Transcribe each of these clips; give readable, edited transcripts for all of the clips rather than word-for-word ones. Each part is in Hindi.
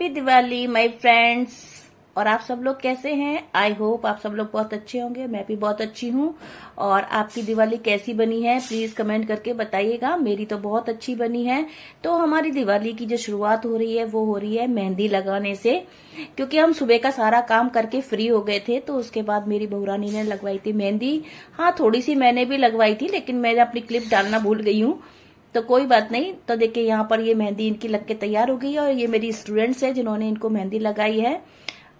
Happy Diwali my friends. और आप सब लोग कैसे हैं? आई होप आप सब लोग बहुत अच्छे होंगे। मैं भी बहुत अच्छी हूँ। और आपकी दिवाली कैसी बनी है प्लीज कमेंट करके बताइएगा। मेरी तो बहुत अच्छी बनी है। तो हमारी दिवाली की जो शुरुआत हो रही है वो हो रही है मेहंदी लगाने से, क्योंकि हम सुबह का सारा काम करके फ्री हो गए थे। तो उसके बाद मेरी बहुरानी ने लगवाई थी मेहंदी। हाँ, थोड़ी सी मैंने भी लगवाई थी, लेकिन मैंने अपनी क्लिप डालना भूल गई हूँ, तो कोई बात नहीं। तो देखिए यहाँ पर ये मेहंदी इनकी लग के तैयार हो गई है। और ये मेरी स्टूडेंट्स है जिन्होंने इनको मेहंदी लगाई है।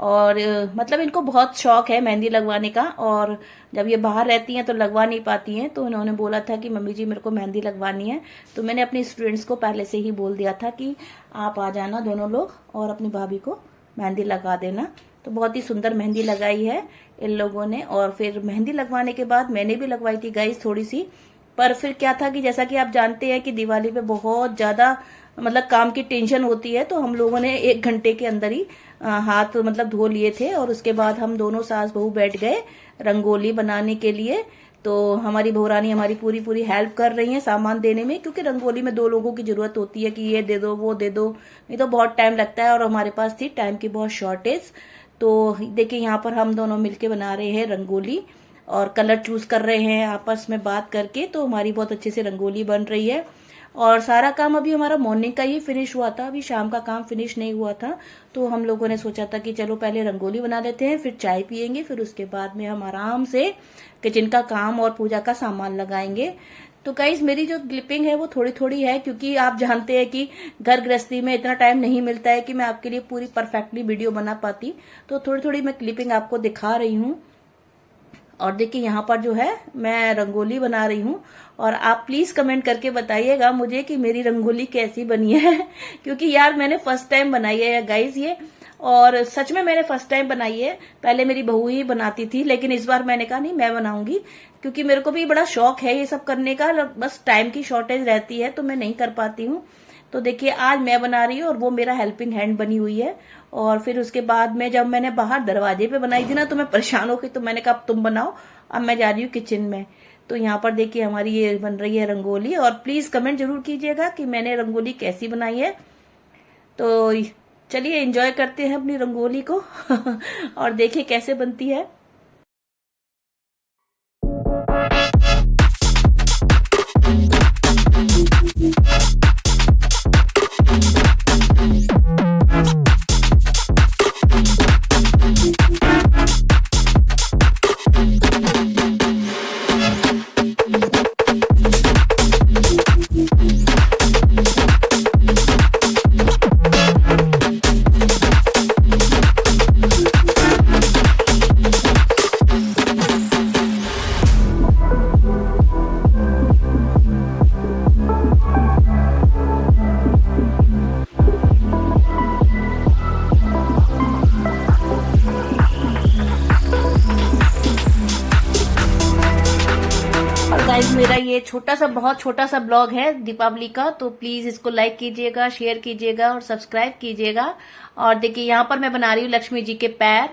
और मतलब इनको बहुत शौक है मेहंदी लगवाने का। और जब ये बाहर रहती हैं तो लगवा नहीं पाती हैं, तो इन्होंने बोला था कि मम्मी जी मेरे को मेहंदी लगवानी है। तो मैंने अपनी स्टूडेंट्स को पहले से ही बोल दिया था कि आप आ जाना दोनों लोग और अपनी भाभी को मेहंदी लगा देना। तो बहुत ही सुंदर मेहंदी लगाई है इन लोगों ने। और फिर मेहंदी लगवाने के बाद मैंने भी लगवाई थी गाइस थोड़ी सी। पर फिर क्या था कि जैसा कि आप जानते हैं कि दिवाली पे बहुत ज्यादा मतलब काम की टेंशन होती है, तो हम लोगों ने 1 घंटे के अंदर ही हाथ मतलब धो लिए थे। और उसके बाद हम दोनों सास बहू बैठ गए रंगोली बनाने के लिए। तो हमारी बहुरानी हमारी पूरी पूरी हेल्प कर रही है सामान देने में, क्योंकि रंगोली में 2 लोगों की जरूरत होती है कि ये दे दो वो दे दो, नहीं तो बहुत टाइम लगता है। और हमारे पास थी टाइम की बहुत शॉर्टेज। तो देखिए यहाँ पर हम दोनों मिलके बना रहे हैं रंगोली और कलर चूज कर रहे हैं आपस में बात करके। तो हमारी बहुत अच्छे से रंगोली बन रही है। और सारा काम अभी हमारा मॉर्निंग का ही फिनिश हुआ था, अभी शाम का काम फिनिश नहीं हुआ था। तो हम लोगों ने सोचा था कि चलो पहले रंगोली बना लेते हैं, फिर चाय पियेंगे, फिर उसके बाद में हम आराम से किचन का काम और पूजा का सामान लगाएंगे। तो गाइस मेरी जो क्लिपिंग है वो थोड़ी थोड़ी है, क्योंकि आप जानते हैं कि घर गृहस्थी में इतना टाइम नहीं मिलता है कि मैं आपके लिए पूरी परफेक्टली वीडियो बना पाती। तो थोड़ी थोड़ी मैं क्लिपिंग आपको दिखा रही हूँ। और देखिए यहाँ पर जो है मैं रंगोली बना रही हूँ। और आप प्लीज कमेंट करके बताइएगा मुझे कि मेरी रंगोली कैसी बनी है क्योंकि यार मैंने फर्स्ट टाइम बनाई है गाइज ये। और सच में मैंने फर्स्ट टाइम बनाई है। पहले मेरी बहू ही बनाती थी, लेकिन इस बार मैंने कहा नहीं मैं बनाऊंगी, क्योंकि मेरे को भी बड़ा शौक है ये सब करने का। बस टाइम की शॉर्टेज रहती है तो मैं नहीं कर पाती हूँ। तो देखिए आज मैं बना रही हूँ और वो मेरा हेल्पिंग हैंड बनी हुई है। और फिर उसके बाद में जब मैंने बाहर दरवाजे पे बनाई थी ना, तो मैं परेशान हो गई। तो मैंने कहा अब तुम बनाओ, अब मैं जा रही हूँ किचन में। तो यहाँ पर देखिए हमारी ये बन रही है रंगोली। और प्लीज कमेंट जरूर कीजिएगा कि मैंने रंगोली कैसी बनाई है। तो चलिए एंजॉय करते हैं अपनी रंगोली को और देखिए कैसे बनती है। गाइस मेरा ये छोटा सा बहुत छोटा सा ब्लॉग है दीपावली का, तो प्लीज इसको लाइक कीजिएगा, शेयर कीजिएगा और सब्सक्राइब कीजिएगा। और देखिए यहाँ पर मैं बना रही हूँ लक्ष्मी जी के पैर।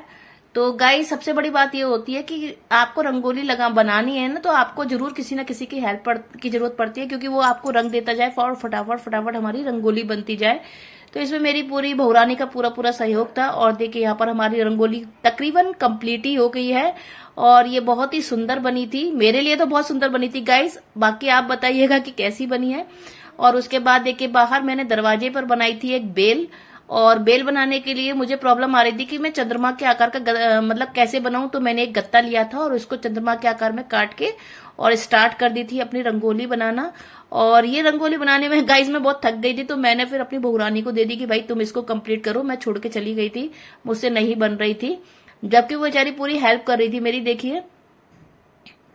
तो गाइस सबसे बड़ी बात ये होती है कि आपको रंगोली बनानी है ना, तो आपको जरूर किसी ना किसी की हेल्प की जरूरत पड़ती है, क्योंकि वो आपको रंग देता जाए और फटाफट फटाफट हमारी रंगोली बनती जाए। तो इसमें मेरी पूरी बहुरानी का पूरा पूरा सहयोग था। और देखिए यहाँ पर हमारी रंगोली तकरीबन कंप्लीट ही हो गई है। और ये बहुत ही सुंदर बनी थी, मेरे लिए तो बहुत सुंदर बनी थी गाइस। बाकी आप बताइएगा कि कैसी बनी है। और उसके बाद देखिए बाहर मैंने दरवाजे पर बनाई थी एक बेल। और बेल बनाने के लिए मुझे प्रॉब्लम आ रही थी कि मैं चंद्रमा के आकार का मतलब कैसे बनाऊं। तो मैंने एक गत्ता लिया था और उसको चंद्रमा के आकार में काट के और स्टार्ट कर दी थी अपनी रंगोली बनाना। और ये रंगोली बनाने में गाइस मैं बहुत थक गई थी, तो मैंने फिर अपनी बहुरानी को दे दी कि भाई तुम इसको कंप्लीट करो। मैं छोड़ के चली गई थी, मुझसे नहीं बन रही थी, जबकि वो बेचारी पूरी हेल्प कर रही थी मेरी। देखिए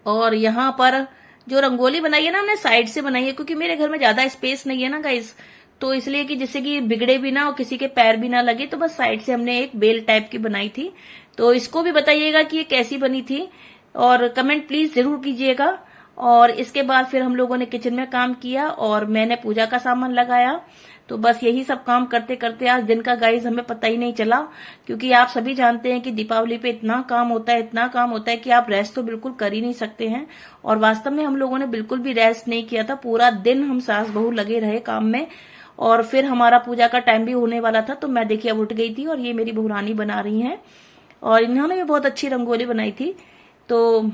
और यहाँ पर जो रंगोली बनाई है ना हमने साइड से बनाई है, क्योंकि मेरे घर में ज्यादा स्पेस नहीं है ना गाइस, तो इसलिए कि जिससे कि बिगड़े भी ना और किसी के पैर भी ना लगे, तो बस साइड से हमने एक बेल टाइप की बनाई थी। तो इसको भी बताइएगा कि ये कैसी बनी थी और कमेंट प्लीज जरूर कीजिएगा। और इसके बाद फिर हम लोगों ने किचन में काम किया और मैंने पूजा का सामान लगाया। तो बस यही सब काम करते करते आज दिन का गाइस हमें पता ही नहीं चला, क्योंकि आप सभी जानते हैं कि दीपावली पे इतना काम होता है, इतना काम होता है कि आप रेस्ट तो बिल्कुल कर ही नहीं सकते हैं। और वास्तव में हम लोगों ने बिल्कुल भी रेस्ट नहीं किया था, पूरा दिन हम सास बहू लगे रहे काम में। और फिर हमारा पूजा का टाइम भी होने वाला था, तो मैं देखिए अब उठ गई थी और ये मेरी बहुरानी बना रही हैं और इन्होंने भी बहुत अच्छी रंगोली बनाई थी। तो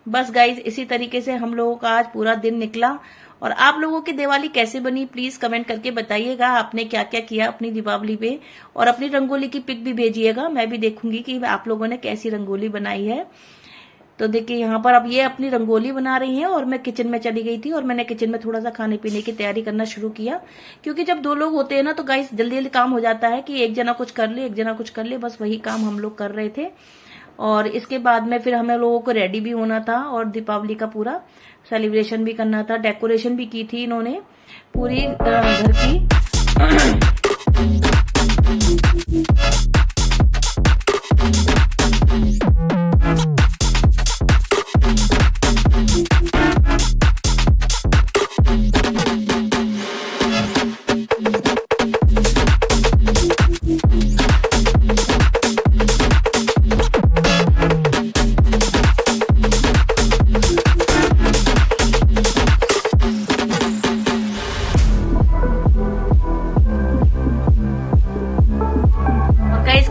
बस गाइज इसी तरीके से हम लोगों का आज पूरा दिन निकला। और आप लोगों की दिवाली कैसे बनी प्लीज कमेंट करके बताइएगा, आपने क्या क्या किया अपनी दीपावली पे, और अपनी रंगोली की पिक भी भेजिएगा, मैं भी देखूंगी कि आप लोगों ने कैसी रंगोली बनाई है। तो देखिए यहाँ पर अब ये अपनी रंगोली बना रही हैं और मैं किचन में चली गई थी और मैंने किचन में थोड़ा सा खाने पीने की तैयारी करना शुरू किया, क्योंकि जब दो लोग होते हैं ना तो गाइस जल्दी जल्दी काम हो जाता है कि एक जना कुछ कर ले एक जना कुछ कर ले, बस वही काम हम लोग कर रहे थे। और इसके बाद में फिर हमें लोगों को रेडी भी होना था और दीपावली का पूरा सेलिब्रेशन भी करना था। डेकोरेशन भी की थी इन्होंने पूरी घर की।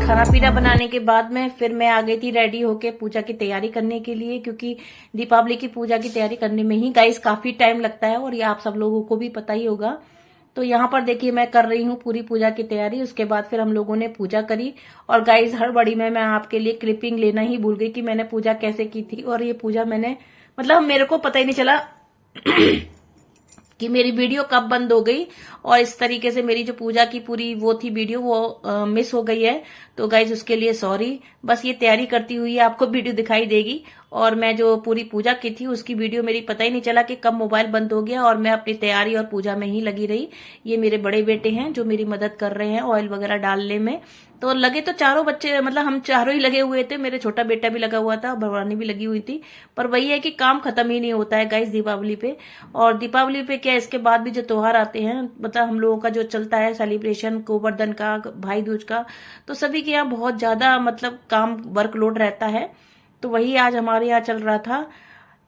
खाना पीना बनाने के बाद में फिर मैं आ गई थी रेडी होके पूजा की तैयारी करने के लिए, क्योंकि दीपावली की पूजा की तैयारी करने में ही गाइस काफी टाइम लगता है और ये आप सब लोगों को भी पता ही होगा। तो यहाँ पर देखिए मैं कर रही हूँ पूरी पूजा की तैयारी। उसके बाद फिर हम लोगों ने पूजा करी और गाइस हड़बड़ी में मैं आपके लिए क्लिपिंग लेना ही भूल गई कि मैंने पूजा कैसे की थी। और ये पूजा मैंने मतलब मेरे को पता ही नहीं चला कि मेरी वीडियो कब बंद हो गई और इस तरीके से मेरी जो पूजा की पूरी वो थी वीडियो वो मिस हो गई है। तो गाइज उसके लिए सॉरी। बस ये तैयारी करती हुई आपको वीडियो दिखाई देगी और मैं जो पूरी पूजा की थी उसकी वीडियो मेरी पता ही नहीं चला कि कब मोबाइल बंद हो गया और मैं अपनी तैयारी और पूजा में ही लगी रही। ये मेरे बड़े बेटे हैं जो मेरी मदद कर रहे हैं ऑयल वगैरह डालने में। तो लगे तो चारों बच्चे मतलब हम चारों ही लगे हुए थे, मेरे छोटा बेटा भी लगा हुआ था, भवानी भी लगी हुई थी। पर वही है कि काम खत्म ही नहीं होता है गाइस दीपावली पे। और दीपावली पे क्या इसके बाद भी जो त्योहार आते हैं मतलब हम लोगों का जो चलता है सेलिब्रेशन गोवर्धन का, भाई दूज का, तो सभी के यहाँ बहुत ज्यादा मतलब काम वर्कलोड रहता है। तो वही आज हमारे यहाँ चल रहा था।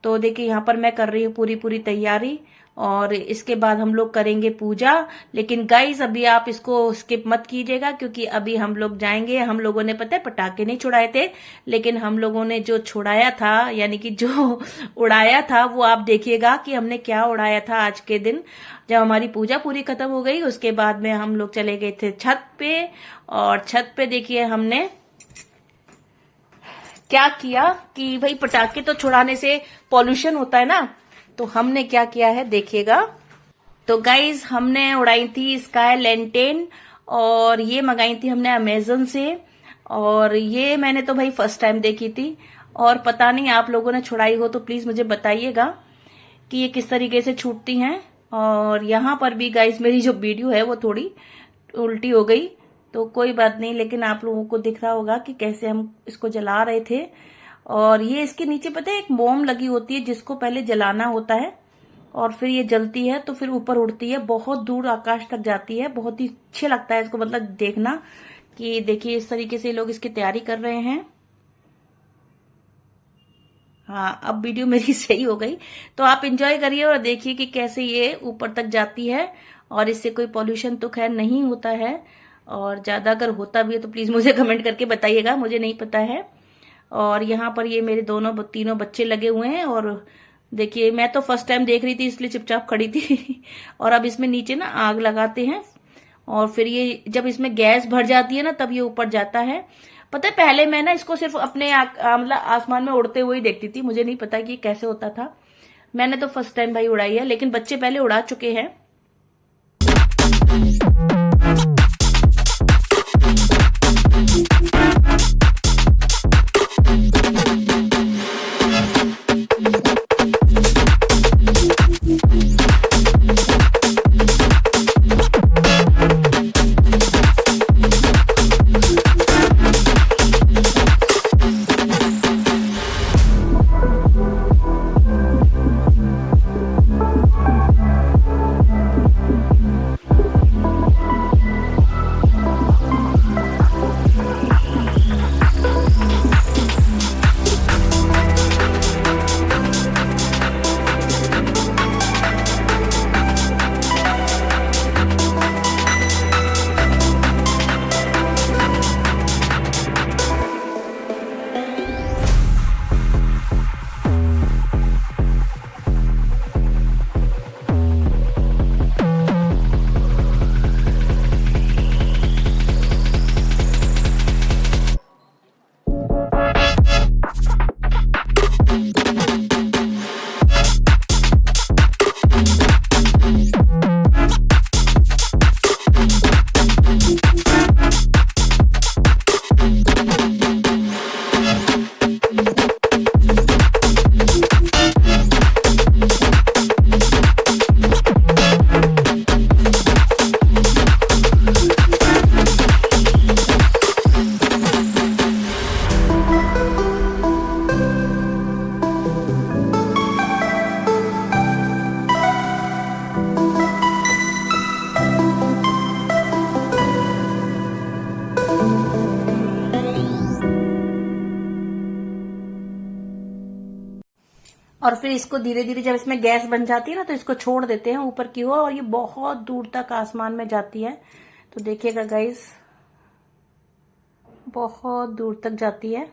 तो देखिए यहाँ पर मैं कर रही हूँ पूरी पूरी तैयारी और इसके बाद हम लोग करेंगे पूजा। लेकिन गाइस अभी आप इसको स्किप मत कीजिएगा क्योंकि अभी हम लोग जाएंगे। हम लोगों ने पता है पटाखे नहीं छुड़ाए थे, लेकिन हम लोगों ने जो छुड़ाया था यानी कि जो उड़ाया था वो आप देखिएगा कि हमने क्या उड़ाया था आज के दिन। जब हमारी पूजा पूरी खत्म हो गई उसके बाद में हम लोग चले गए थे छत पे और छत पे देखिए हमने क्या किया कि भाई पटाखे तो छुड़ाने से पॉल्यूशन होता है ना, तो हमने क्या किया है देखिएगा। तो गाइज हमने उड़ाई थी स्काई लैंटेन और ये मंगाई थी हमने अमेजन से और ये मैंने तो भाई फर्स्ट टाइम देखी थी और पता नहीं आप लोगों ने छुड़ाई हो तो प्लीज मुझे बताइएगा कि ये किस तरीके से छूटती हैं। और यहाँ पर भी गाइज मेरी जो वीडियो है वो थोड़ी उल्टी हो गई तो कोई बात नहीं, लेकिन आप लोगों को दिख रहा होगा कि कैसे हम इसको जला रहे थे। और ये इसके नीचे पता है एक मोम लगी होती है जिसको पहले जलाना होता है और फिर ये जलती है तो फिर ऊपर उड़ती है, बहुत दूर आकाश तक जाती है। बहुत ही अच्छे लगता है इसको मतलब देखना कि देखिए इस तरीके से लोग इसकी तैयारी कर रहे हैं। हाँ अब वीडियो मेरी सही हो गई तो आप एंजॉय करिए और देखिए कि कैसे ये ऊपर तक जाती है और इससे कोई पॉल्यूशन तो खैर नहीं होता है और ज्यादा अगर होता भी है तो प्लीज मुझे कमेंट करके बताइएगा, मुझे नहीं पता है। और यहाँ पर ये मेरे तीनों बच्चे लगे हुए हैं और देखिए मैं तो फर्स्ट टाइम देख रही थी इसलिए चुपचाप खड़ी थी और अब इसमें नीचे ना आग लगाते हैं और फिर ये जब इसमें गैस भर जाती है ना तब ये ऊपर जाता है। पता है पहले मैं ना इसको सिर्फ अपने मतलब आसमान में उड़ते हुए ही देखती थी, मुझे नहीं पता कि कैसे होता था। मैंने तो फर्स्ट टाइम भाई उड़ाई है, लेकिन बच्चे पहले उड़ा चुके हैं। और फिर इसको धीरे धीरे जब इसमें गैस बन जाती है ना तो इसको छोड़ देते हैं ऊपर की ओर, और ये बहुत दूर तक आसमान में जाती है। तो देखिएगा गाइस, बहुत दूर तक जाती है।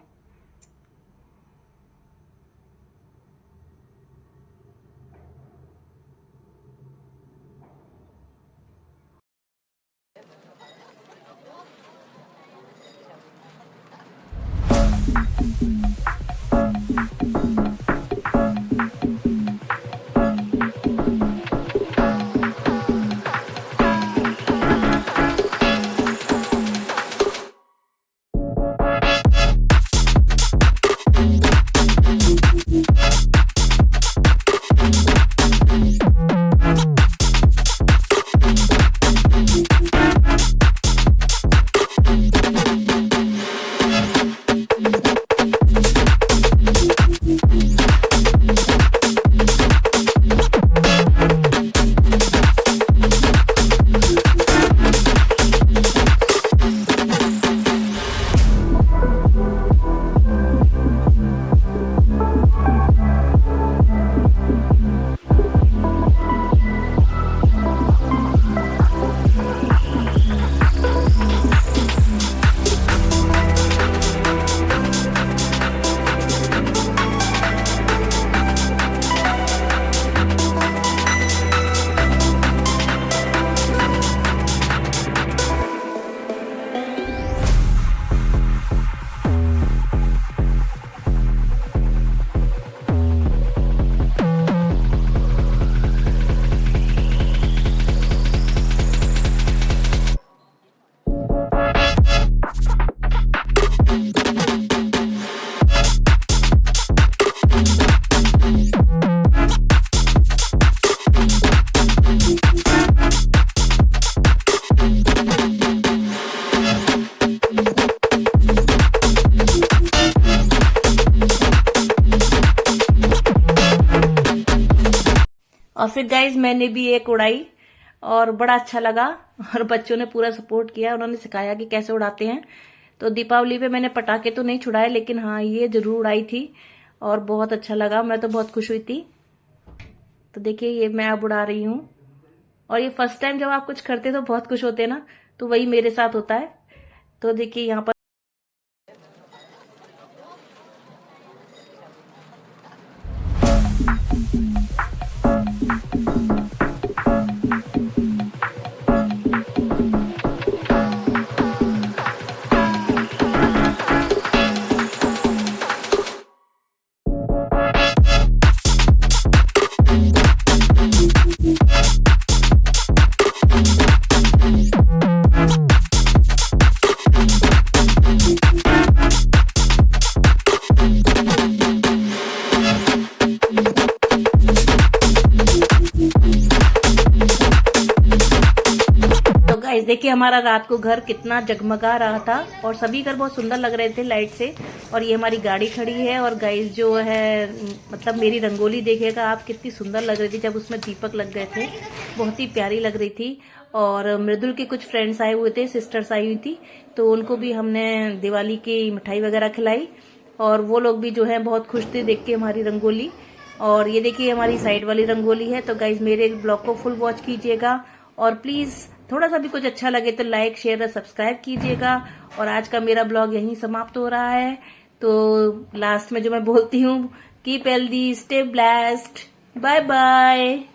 और फिर गाइज मैंने भी एक उड़ाई और बड़ा अच्छा लगा, और बच्चों ने पूरा सपोर्ट किया, उन्होंने सिखाया कि कैसे उड़ाते हैं। तो दीपावली पे मैंने पटाखे तो नहीं छुड़ाए, लेकिन हाँ ये जरूर उड़ाई थी और बहुत अच्छा लगा, मैं तो बहुत खुश हुई थी। तो देखिए ये मैं अब उड़ा रही हूँ, और ये फर्स्ट टाइम जब आप कुछ करते तो बहुत खुश होते हैं ना, तो वही मेरे साथ होता है। तो देखिए यहाँ पर गाइस देखिए हमारा रात को घर कितना जगमगा रहा था, और सभी घर बहुत सुंदर लग रहे थे लाइट से। और ये हमारी गाड़ी खड़ी है, और गाइस जो है मतलब मेरी रंगोली देखिएगा आप, कितनी सुंदर लग रही थी जब उसमें दीपक लग गए थे, बहुत ही प्यारी लग रही थी। और मृदुल के कुछ फ्रेंड्स आए हुए थे, सिस्टर्स आई हुई थी, तो उनको भी हमने दिवाली की मिठाई वगैरह खिलाई, और वो लोग भी जो है बहुत खुश थे देख के हमारी रंगोली। और ये देखिए हमारी साइड वाली रंगोली है। तो गाइज मेरे ब्लॉग को फुल वॉच कीजिएगा, और प्लीज थोड़ा सा भी कुछ अच्छा लगे तो लाइक शेयर और सब्सक्राइब कीजिएगा। और आज का मेरा ब्लॉग यहीं समाप्त हो रहा है। तो लास्ट में जो मैं बोलती हूँ, keep healthy, stay blessed, bye bye.